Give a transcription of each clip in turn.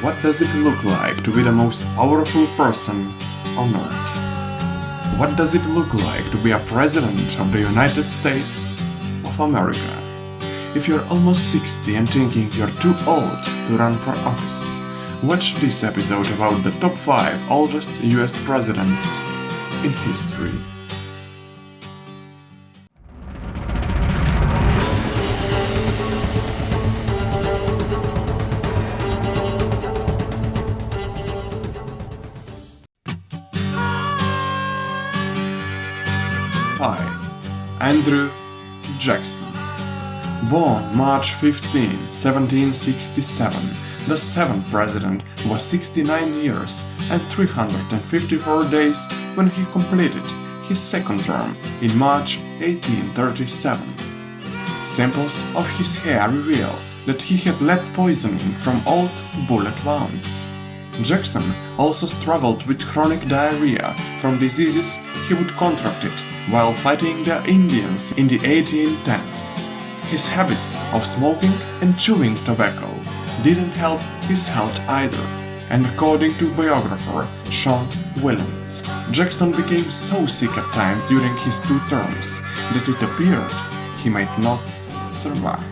What does it look like to be the most powerful person on earth? What does it look like to be a president of the United States of America? If you're almost 60 and thinking you're too old to run for office, watch this episode about the top 5 oldest US presidents in history. Andrew Jackson. Born March 15, 1767, the 7th president was 69 years and 354 days when he completed his second term in March 1837. Samples of his hair reveal that he had lead poisoning from old bullet wounds. Jackson also struggled with chronic diarrhea from diseases he would contracted while fighting the Indians in the 1810s. His habits of smoking and chewing tobacco didn't help his health either, and according to biographer Sean Williams, Jackson became so sick at times during his 2 terms that it appeared he might not survive.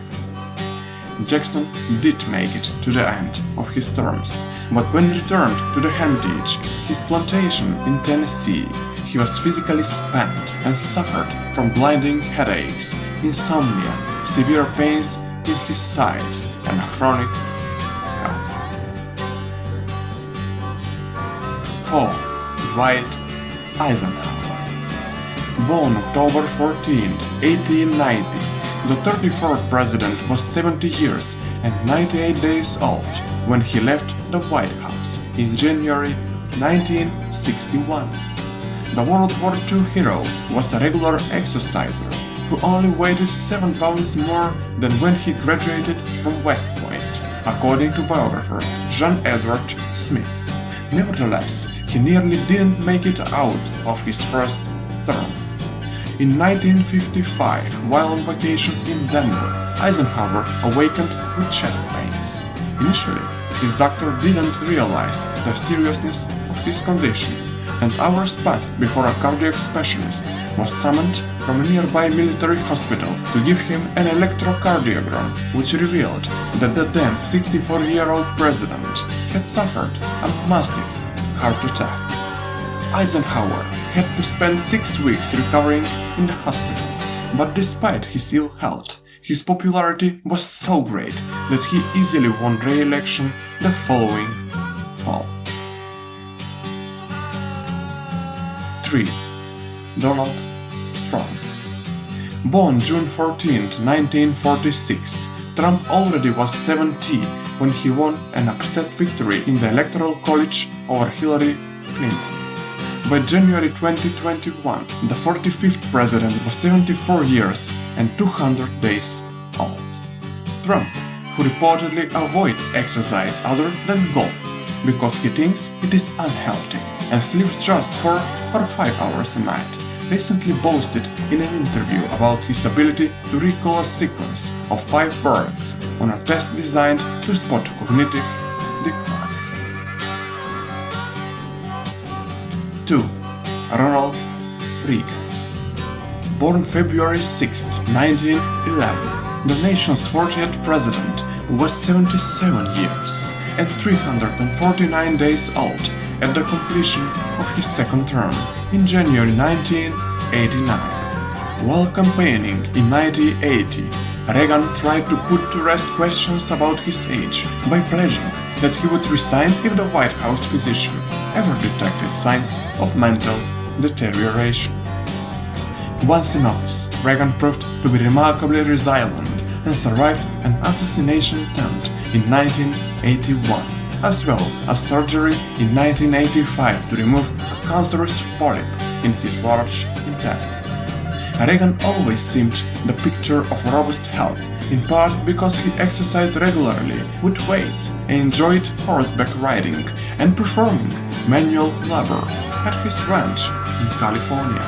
Jackson did make it to the end of his terms, but when he returned to the Hermitage, his plantation in Tennessee, he was physically spent and suffered from blinding headaches, insomnia, severe pains in his side, and chronic health. 4. Dwight Eisenhower. Born October 14, 1890, the 34th president was 70 years and 98 days old when he left the White House in January 1961. The World War II hero was a regular exerciser who only weighed 7 pounds more than when he graduated from West Point, according to biographer John Edward Smith. Nevertheless, he nearly didn't make it out of his first term. In 1955, while on vacation in Denver, Eisenhower awakened with chest pains. Initially, his doctor didn't realize the seriousness of his condition, and hours passed before a cardiac specialist was summoned from a nearby military hospital to give him an electrocardiogram, which revealed that the then 64-year-old president had suffered a massive heart attack. Eisenhower had to spend 6 weeks recovering in the hospital, but despite his ill health, his popularity was so great that he easily won re-election the following fall. 3. Donald Trump. Born June 14, 1946, Trump already was 70 when he won an upset victory in the Electoral College over Hillary Clinton. By January 2021, the 45th president was 74 years and 200 days old. Trump, who reportedly avoids exercise other than golf because he thinks it is unhealthy and sleeps just 4 or 5 hours a night, recently boasted in an interview about his ability to recall a sequence of 5 words on a test designed to spot cognitive decline. 2. Ronald Reagan. Born February 6, 1911, the nation's 40th president was 77 years and 349 days old at the completion of his second term in January 1989. While campaigning in 1980, Reagan tried to put to rest questions about his age by pledging that he would resign if the White House physician ever detected signs of mental deterioration. Once in office, Reagan proved to be remarkably resilient and survived an assassination attempt in 1981, as well as surgery in 1985 to remove a cancerous polyp in his large intestine. Reagan always seemed the picture of robust health, in part because he exercised regularly with weights and enjoyed horseback riding and performing manual labor at his ranch in California.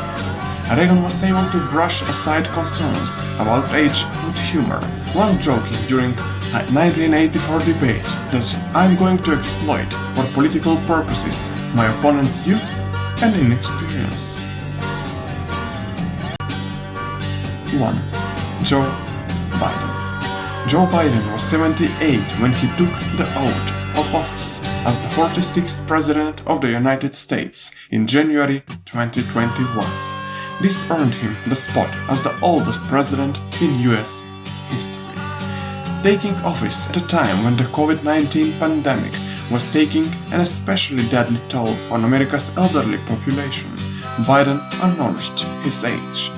Reagan was able to brush aside concerns about age with humor, once joking during a 1984 debate that I'm going to exploit for political purposes my opponent's youth and inexperience. 1. Joe Biden. Joe Biden was 78 when he took the oath of office as the 46th President of the United States in January 2021. This earned him the spot as the oldest president in US history. Taking office at a time when the COVID-19 pandemic was taking an especially deadly toll on America's elderly population, Biden announced his age.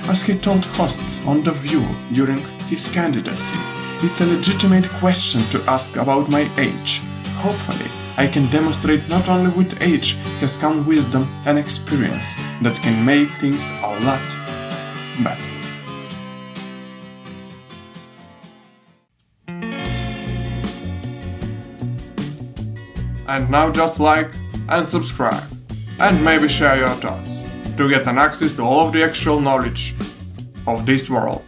As he told hosts on The View during his candidacy, "It's a legitimate question to ask about my age. Hopefully, I can demonstrate not only with age has come wisdom and experience that can make things a lot better." And now just like and subscribe, and maybe share your thoughts to get an access to all of the actual knowledge of this world.